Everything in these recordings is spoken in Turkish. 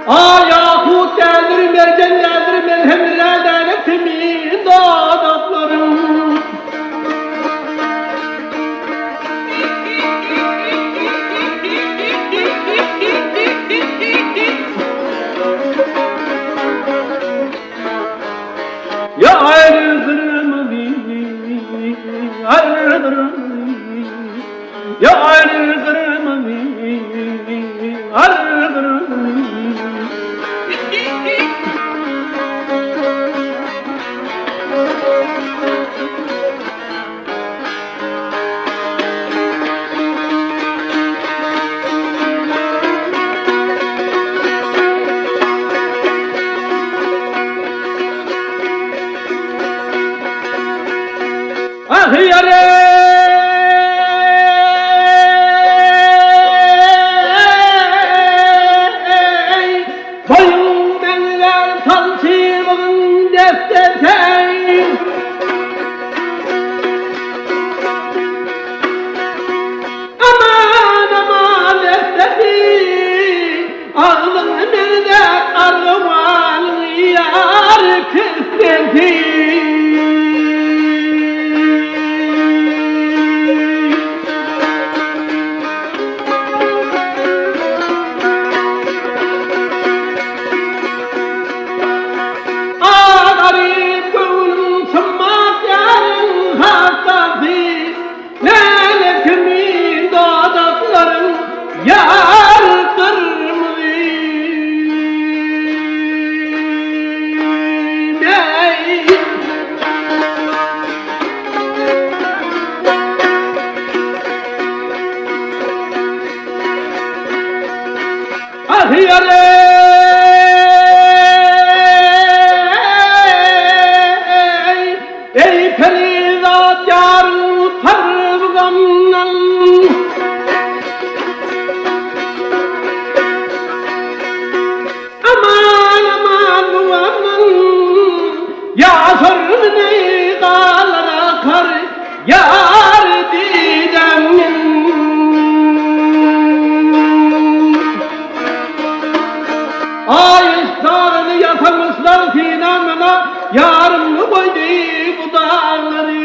Yakut geldir, mercan geldir, merhemlerden ettimin dağdatlarım. Ya ayrıldırım, ayrıldırım, ya ayrıldırım, ayrıldırım. Ah yare boyun benler talçığın defterten aman aman defteri ağlın nerede arıman yar kıskenti. Yar kırmızı ney? Ah yare ey Ferizat yarın tarıgamdan. Ya sormini dağlara kar yar didemin. Ay ısrarını yatamışlar sinamına, yarımı koydu bu dağları.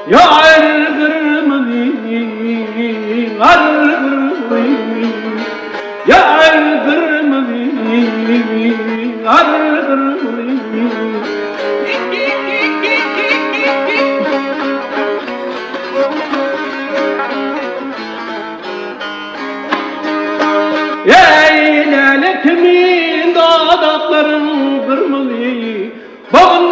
Ya ayrıldırım, ayrıldırım, ya ayrıldırım, ayrıldırım. Ey lale kimin dağdatların kırmızı, bağın